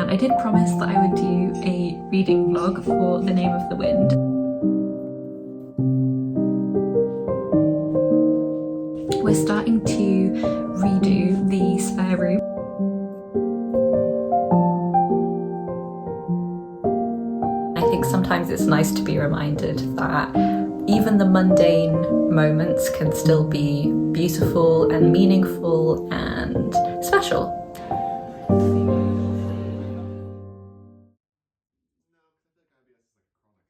and I did promise that I would do a reading vlog for The Name of the Wind. We're starting to redo the spare room. I think sometimes it's nice to be reminded that even the mundane moments can still be beautiful and meaningful and special.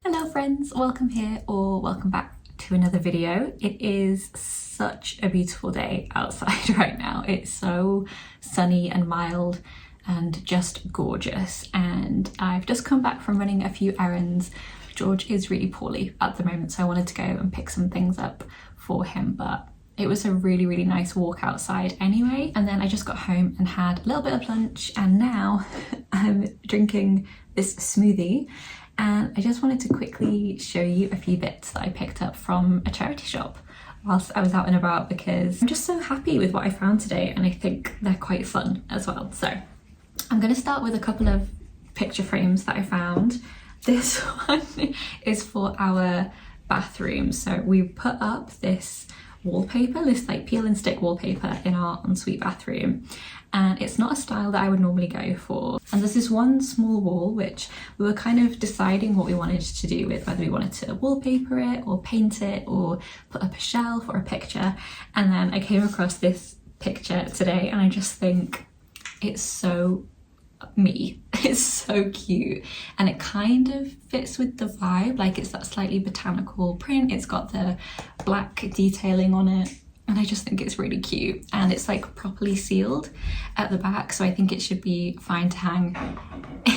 Hello friends, welcome here or welcome back to another video. It is such a beautiful day outside right now. It's so sunny and mild and just gorgeous, and I've just come back from running a few errands. George is really poorly at the moment, so I wanted to go and pick some things up for him, but it was a really nice walk outside anyway. And then I just got home and had a little bit of lunch, and now I'm drinking this smoothie. And I just wanted to quickly show you a few bits that I picked up from a charity shop whilst I was out and about, because I'm just so happy with what I found today, and I think they're quite fun as well. So I'm going to start with a couple of picture frames that I found. This one is for our bathroom. So we put up this wallpaper, this like peel and stick wallpaper in our ensuite bathroom, and it's not a style that I would normally go for. And there's this one small wall which we were kind of deciding what we wanted to do with, whether we wanted to wallpaper it or paint it or put up a shelf or a picture. And then I came across this picture today, and I just think it's so me. It's so cute, and it kind of fits with the vibe. Like, it's that slightly botanical print, it's got the black detailing on it, and I just think it's really cute. And it's like properly sealed at the back, so I think it should be fine to hang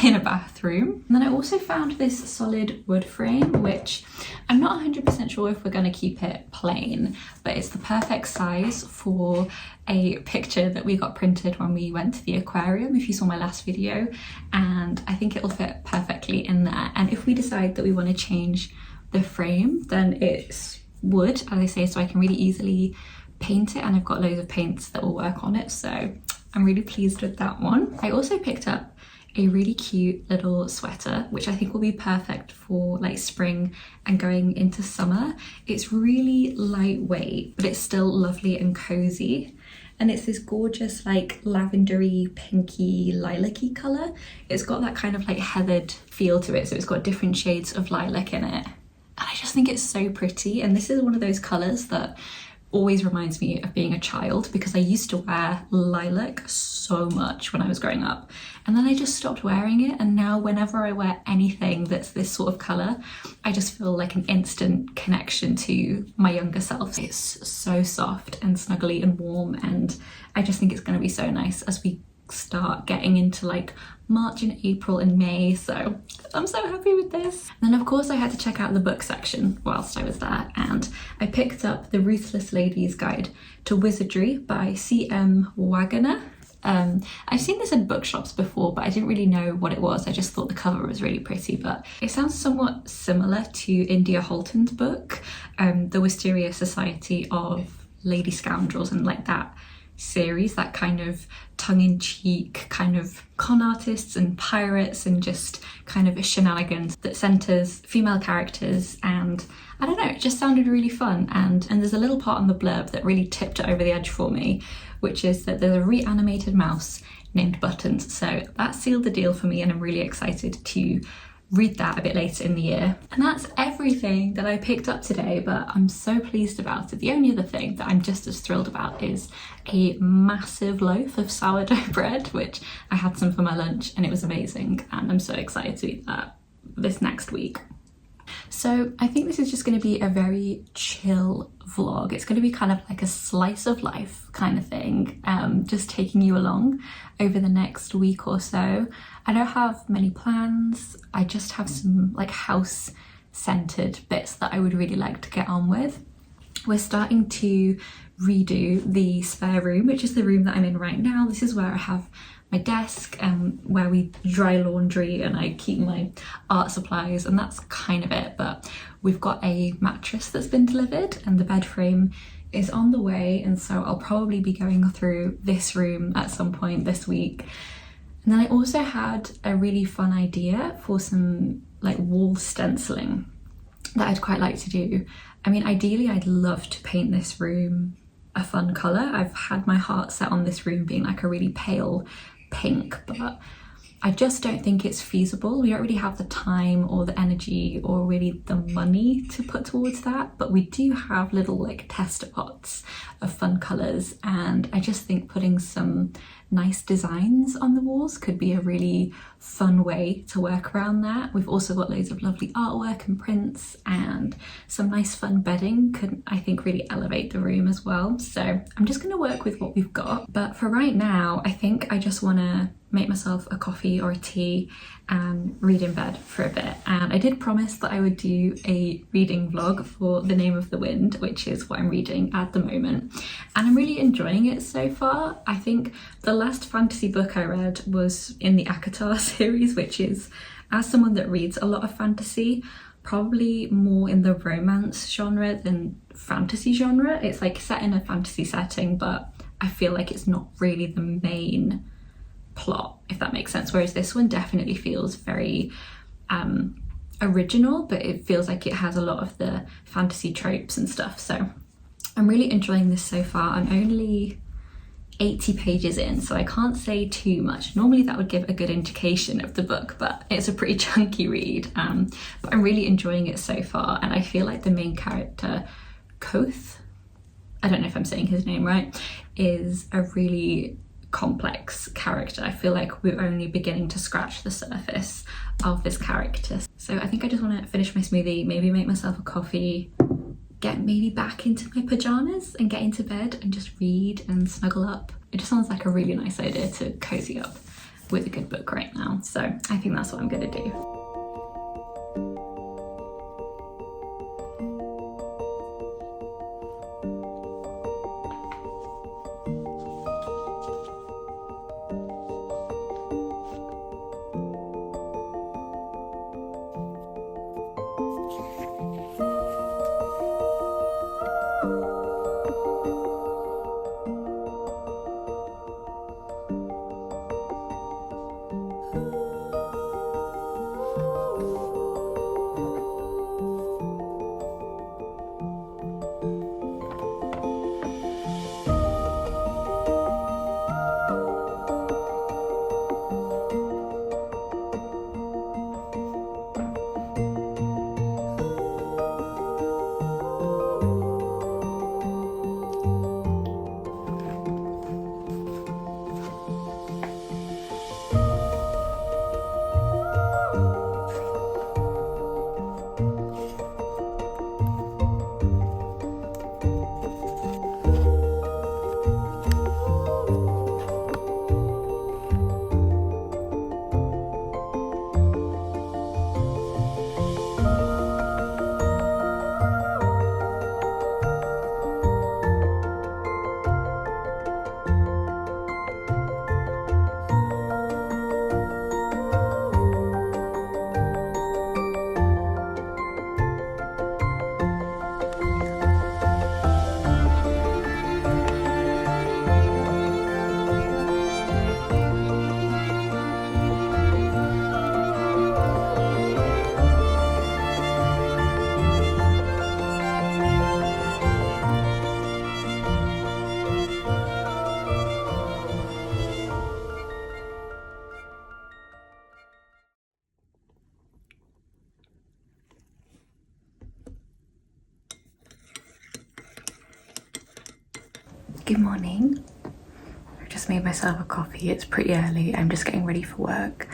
in a bathroom. And then I also found this solid wood frame, which I'm not 100% sure if we're going to keep it plain, but it's the perfect size for a picture that we got printed when we went to the aquarium, if you saw my last video, and I think it'll fit perfectly in there. And if we decide that we want to change the frame, then it's wood, as I say, so I can really easily paint it, and I've got loads of paints that will work on it, so I'm really pleased with that one. I also picked up a really cute little sweater, which I think will be perfect for like spring and going into summer. It's really lightweight, but it's still lovely and cozy. And it's this gorgeous like lavendery, pinky, lilac-y colour. It's got that kind of like heathered feel to it, so it's got different shades of lilac in it. And I just think it's so pretty. And this is one of those colours that always reminds me of being a child, because I used to wear lilac so much when I was growing up, and then I just stopped wearing it, and now whenever I wear anything that's this sort of colour, I just feel like an instant connection to my younger self. It's so soft and snuggly and warm, and I just think it's going to be so nice as we start getting into like March and April and May, so I'm so happy with this. And then of course I had to check out the book section whilst I was there, and I picked up The Ruthless Lady's Guide to Wizardry by C.M. Wagner. I've seen this in bookshops before, but I didn't really know what it was. I just thought the cover was really pretty, but it sounds somewhat similar to India Holton's book, The Wisteria Society of Lady Scoundrels, and like that series, that kind of tongue-in-cheek kind of con artists and pirates and just kind of shenanigans that centers female characters. And I don't know, it just sounded really fun. And there's a little part on the blurb that really tipped it over the edge for me, which is that there's a reanimated mouse named Buttons. So that sealed the deal for me, and I'm really excited to read that a bit later in the year. And that's everything that I picked up today, but I'm so pleased about it. The only other thing that I'm just as thrilled about is a massive loaf of sourdough bread, which I had some for my lunch and it was amazing, and I'm so excited to eat that this next week. So I think this is just going to be a very chill vlog. It's going to be kind of like a slice of life kind of thing, just taking you along over the next week or so. I don't have many plans. I just have some like house centered bits that I would really like to get on with. We're starting to redo the spare room, which is the room that I'm in right now. This is where I have my desk and where we dry laundry and I keep my art supplies, and that's kind of it. But we've got a mattress that's been delivered and the bed frame is on the way, and so I'll probably be going through this room at some point this week. And then I also had a really fun idea for some like wall stenciling that I'd quite like to do. I mean, ideally I'd love to paint this room a fun colour. I've had my heart set on this room being like a really pale pink, but I just don't think it's feasible. We don't really have the time or the energy or really the money to put towards that, but we do have little like tester pots of fun colours, and I just think putting some nice designs on the walls could be a really fun way to work around that. We've also got loads of lovely artwork and prints, and some nice fun bedding could, I think, really elevate the room as well. So I'm just going to work with what we've got, but for right now I think I just want to make myself a coffee or a tea and read in bed for a bit. And I did promise that I would do a reading vlog for The Name of the Wind, which is what I'm reading at the moment, and I'm really enjoying it so far. I think the last fantasy book I read was in the Akatar series, which is, as someone that reads a lot of fantasy, probably more in the romance genre than fantasy genre. It's like set in a fantasy setting, but I feel like it's not really the main plot, if that makes sense. Whereas this one definitely feels very original, but it feels like it has a lot of the fantasy tropes and stuff. So I'm really enjoying this so far. I'm only 80 pages in, so I can't say too much. Normally that would give a good indication of the book, but it's a pretty chunky read. But I'm really enjoying it so far, and I feel like the main character, Koth, I don't know if I'm saying his name right, is a really complex character. I feel like we're only beginning to scratch the surface of this character. So I think I just want to finish my smoothie, maybe make myself a coffee, get maybe back into my pajamas and get into bed and just read and snuggle up. It just sounds like a really nice idea to cozy up with a good book right now. So I think that's what I'm gonna do. Good morning. I just made myself a coffee. It's pretty early. I'm just getting ready for work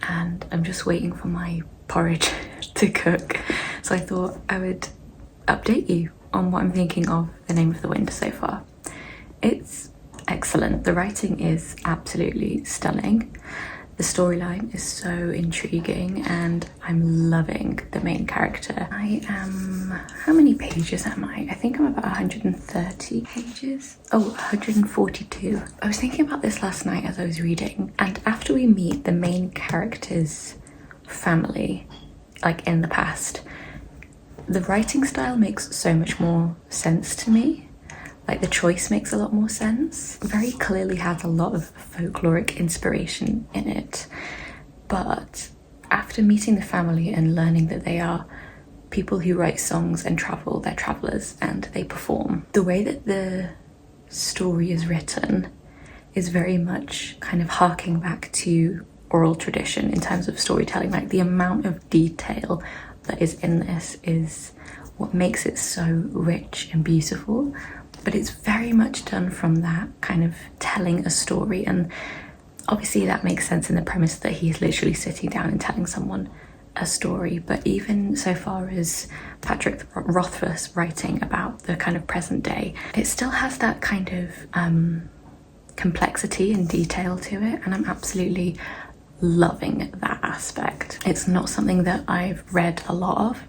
and I'm just waiting for my porridge to cook. So I thought I would update you on what I'm thinking of The Name of the Wind so far. It's excellent. The writing is absolutely stunning. The storyline is so intriguing and I'm loving the main character. How many pages am I? I think I'm about 130 pages. Oh, 142. I was thinking about this last night as I was reading, and after we meet the main character's family, like in the past, the writing style makes so much more sense to me. like the choice makes a lot more sense. Very clearly has a lot of folkloric inspiration in it, but after meeting the family and learning that they are people who write songs and travel, they're travelers and they perform, the way that the story is written is very much kind of harking back to oral tradition in terms of storytelling. Like the amount of detail that is in this is what makes it so rich and beautiful, but it's very much done from that kind of telling a story. And obviously that makes sense in the premise that he's literally sitting down and telling someone a story, but even so far as Patrick Rothfuss writing about the kind of present day, it still has that kind of complexity and detail to it, and I'm absolutely loving that aspect. It's not something that I've read a lot of,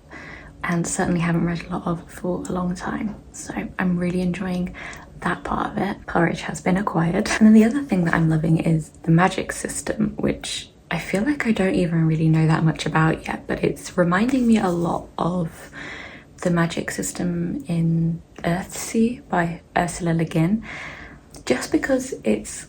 and certainly haven't read a lot of for a long time, so I'm really enjoying that part of it. Courage has been acquired. And then the other thing that I'm loving is the magic system, which I feel like I don't even really know that much about yet, but it's reminding me a lot of the magic system in Earthsea by Ursula Le Guin, just because it's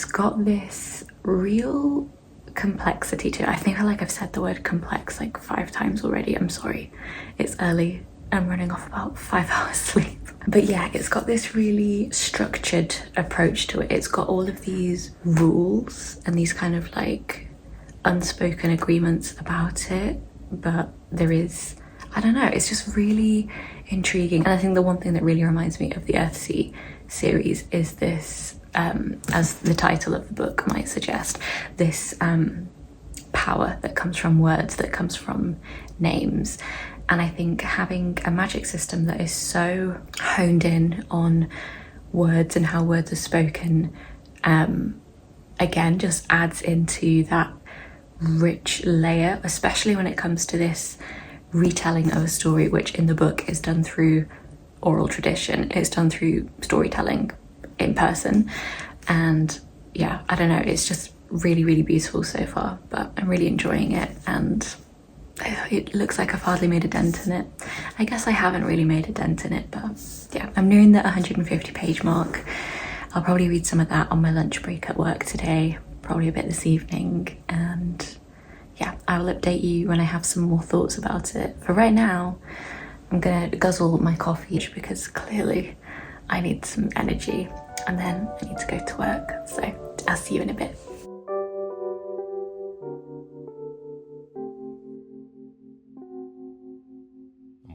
got this real complexity to it. I feel like I've said the word complex like 5 times already. I'm sorry, it's early. I'm running off about 5 hours sleep. But yeah, it's got this really structured approach to it. It's got all of these rules and these kind of like unspoken agreements about it, but there is, I don't know, it's just really intriguing. And I think the one thing that really reminds me of the Earthsea series is this, as the title of the book might suggest, this power that comes from words, that comes from names. And I think having a magic system that is so honed in on words and how words are spoken, again, just adds into that rich layer, especially when it comes to this retelling of a story, which in the book is done through oral tradition. It's done through storytelling in person. And yeah, I don't know, it's just really, really beautiful so far, but I'm really enjoying it. And it looks like I've hardly made a dent in it. I guess I haven't really made a dent in it, but yeah, I'm nearing the 150 page mark. I'll probably read some of that on my lunch break at work today, probably a bit this evening, and yeah, I will update you when I have some more thoughts about it. For right now, I'm gonna guzzle my coffee because clearly I need some energy, and then I need to go to work, so I'll see you in a bit.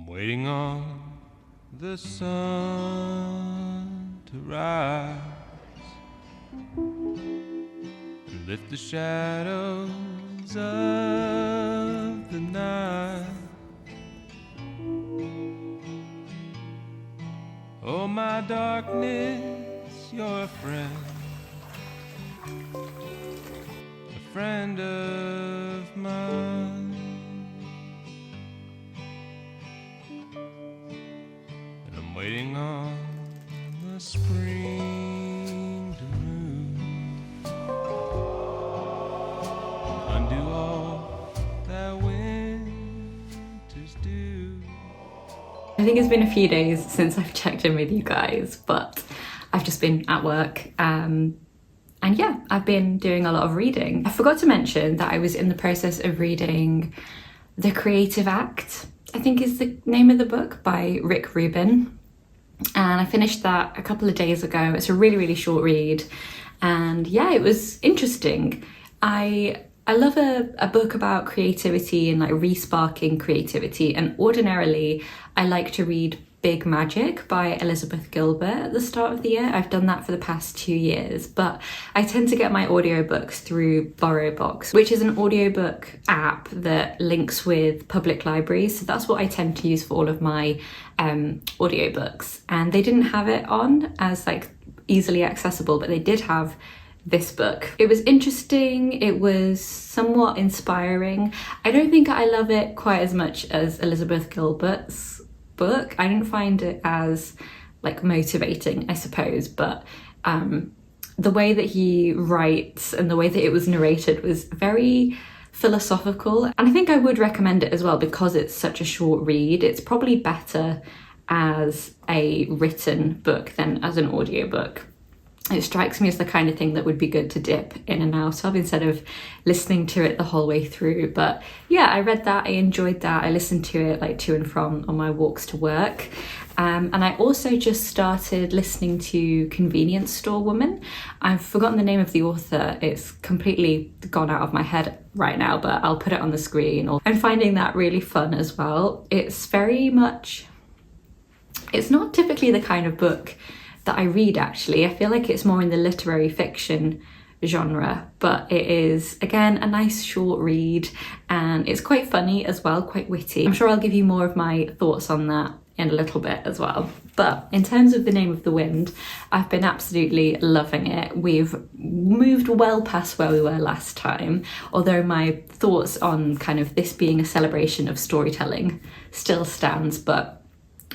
Waiting on the sun to rise and lift the shadows of the night. Oh, my darkness, you're a friend of mine. Waiting on the spring to move and undo all that winters do. I think it's been a few days since I've checked in with you guys, but I've just been at work, and yeah, I've been doing a lot of reading. I forgot to mention that I was in the process of reading The Creative Act, I think is the name of the book, by Rick Rubin. And I finished that a couple of days ago. It's a really, really short read, and yeah, it was interesting. I love a book about creativity and like re-sparking creativity, and ordinarily I like to read Big Magic by Elizabeth Gilbert at the start of the year. I've done that for the past 2 years, but I tend to get my audiobooks through BorrowBox, which is an audiobook app that links with public libraries. So that's what I tend to use for all of my audiobooks. And they didn't have it on as like easily accessible, but they did have this book. It was interesting, it was somewhat inspiring. I don't think I love it quite as much as Elizabeth Gilbert's book. I didn't find it as like motivating, I suppose, but the way that he writes and the way that it was narrated was very philosophical, and I think I would recommend it as well because it's such a short read. It's probably better as a written book than as an audiobook. It strikes me as the kind of thing that would be good to dip in and out of instead of listening to it the whole way through. But yeah, I read that, I enjoyed that. I listened to it like to and from on my walks to work. And I also just started listening to Convenience Store Woman. I've forgotten the name of the author. It's completely gone out of my head right now, but I'll put it on the screen. I'm finding that really fun as well. It's very much, it's not typically the kind of book that I read actually. I feel like it's more in the literary fiction genre, but it is again a nice short read, and it's quite funny as well, quite witty. I'm sure I'll give you more of my thoughts on that in a little bit as well. But in terms of The Name of the Wind, I've been absolutely loving it. We've moved well past where we were last time, although my thoughts on kind of this being a celebration of storytelling still stands, but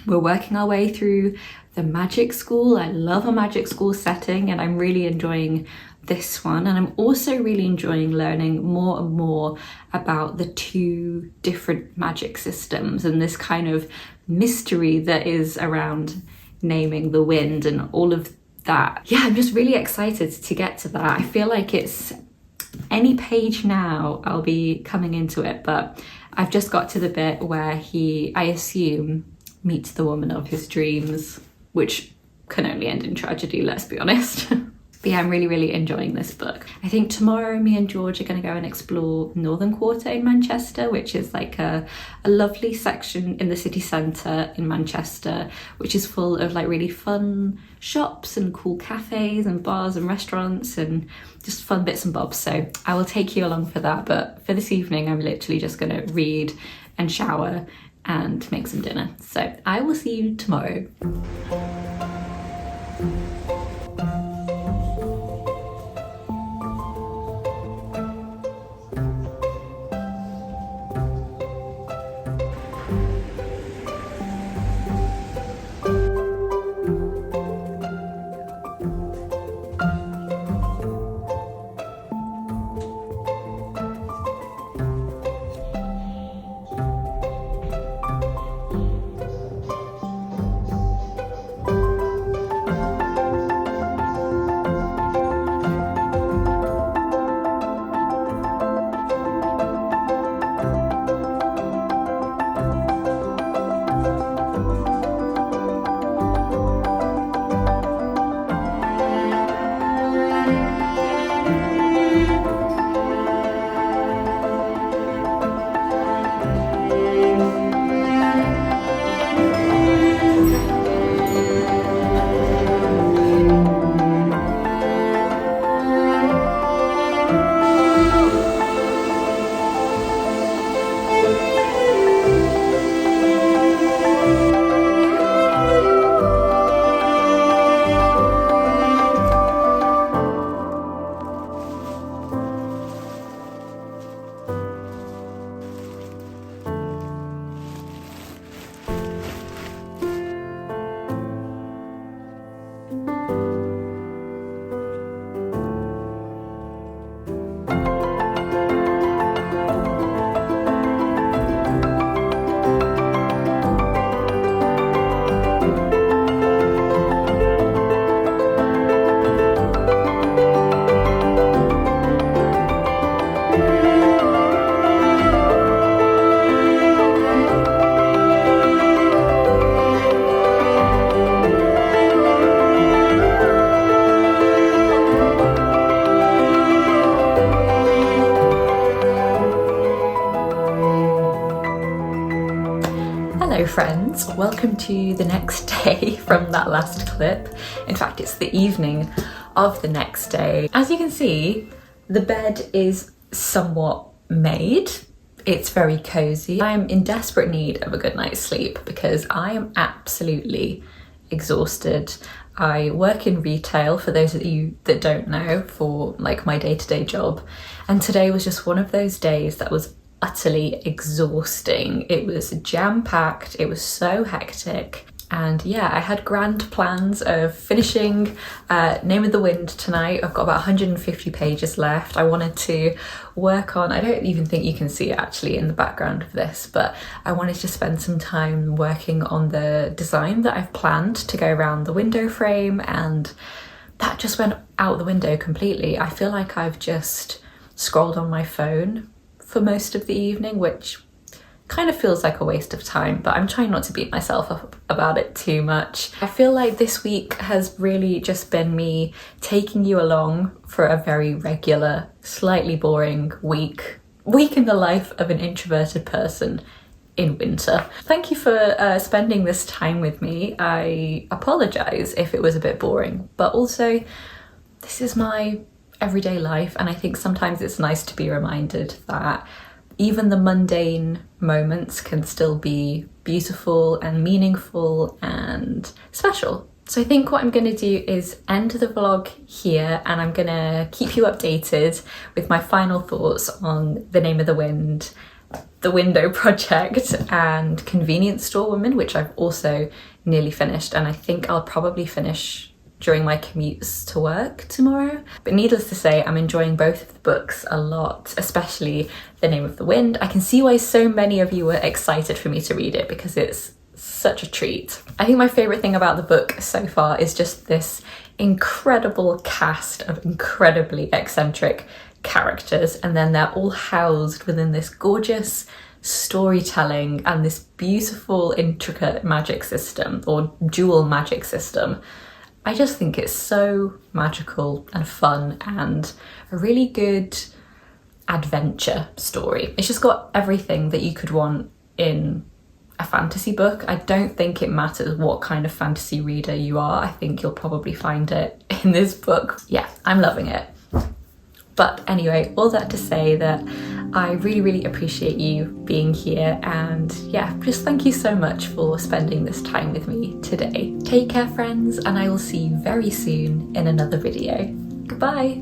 we're working our way through the magic school. I love a magic school setting, and I'm really enjoying this one. And I'm also really enjoying learning more and more about the two different magic systems and this kind of mystery that is around naming the wind and all of that. Yeah, I'm just really excited to get to that. I feel like it's any page now I'll be coming into it, but I've just got to the bit where he, I assume, meets the woman of his dreams, which can only end in tragedy, let's be honest. But yeah, I'm really, really enjoying this book. I think tomorrow me and George are going to go and explore Northern Quarter in Manchester, which is like a lovely section in the city centre in Manchester, which is full of like really fun shops and cool cafes and bars and restaurants and just fun bits and bobs. So I will take you along for that. But for this evening, I'm literally just going to read and shower and make some dinner. So I will see you tomorrow. Hello friends, welcome to the next day from that last clip. In fact, it's the evening of the next day. As you can see, the bed is somewhat made. It's very cozy. I am in desperate need of a good night's sleep because I am absolutely exhausted. I work in retail, for those of you that don't know, for like my day-to-day job. And today was just one of those days that was utterly exhausting. It was jam-packed, it was so hectic. And yeah, I had grand plans of finishing Name of the Wind tonight. I've got about 150 pages left. I wanted to work on, I don't even think you can see it actually in the background of this, but I wanted to spend some time working on the design that I've planned to go around the window frame, and that just went out the window completely. I feel like I've just scrolled on my phone for most of the evening, which kind of feels like a waste of time, but I'm trying not to beat myself up about it too much. I feel like this week has really just been me taking you along for a very regular, slightly boring week in the life of an introverted person in winter. Thank you for spending this time with me. I apologise if it was a bit boring, but also this is my everyday life, and I think sometimes it's nice to be reminded that even the mundane moments can still be beautiful and meaningful and special. So I think what I'm going to do is end the vlog here, and I'm going to keep you updated with my final thoughts on The Name of the Wind, the Window Project, and Convenience Store Woman, which I've also nearly finished, and I think I'll probably finish during my commutes to work tomorrow. But needless to say, I'm enjoying both of the books a lot, especially The Name of the Wind. I can see why so many of you were excited for me to read it, because it's such a treat. I think my favourite thing about the book so far is just this incredible cast of incredibly eccentric characters, and then they're all housed within this gorgeous storytelling and this beautiful intricate magic system, or dual magic system. I just think it's so magical and fun and a really good adventure story. It's just got everything that you could want in a fantasy book. I don't think it matters what kind of fantasy reader you are. I think you'll probably find it in this book. Yeah, I'm loving it. But anyway, all that to say that I really, really appreciate you being here, and yeah, just thank you so much for spending this time with me today. Take care, friends, and I will see you very soon in another video. Goodbye!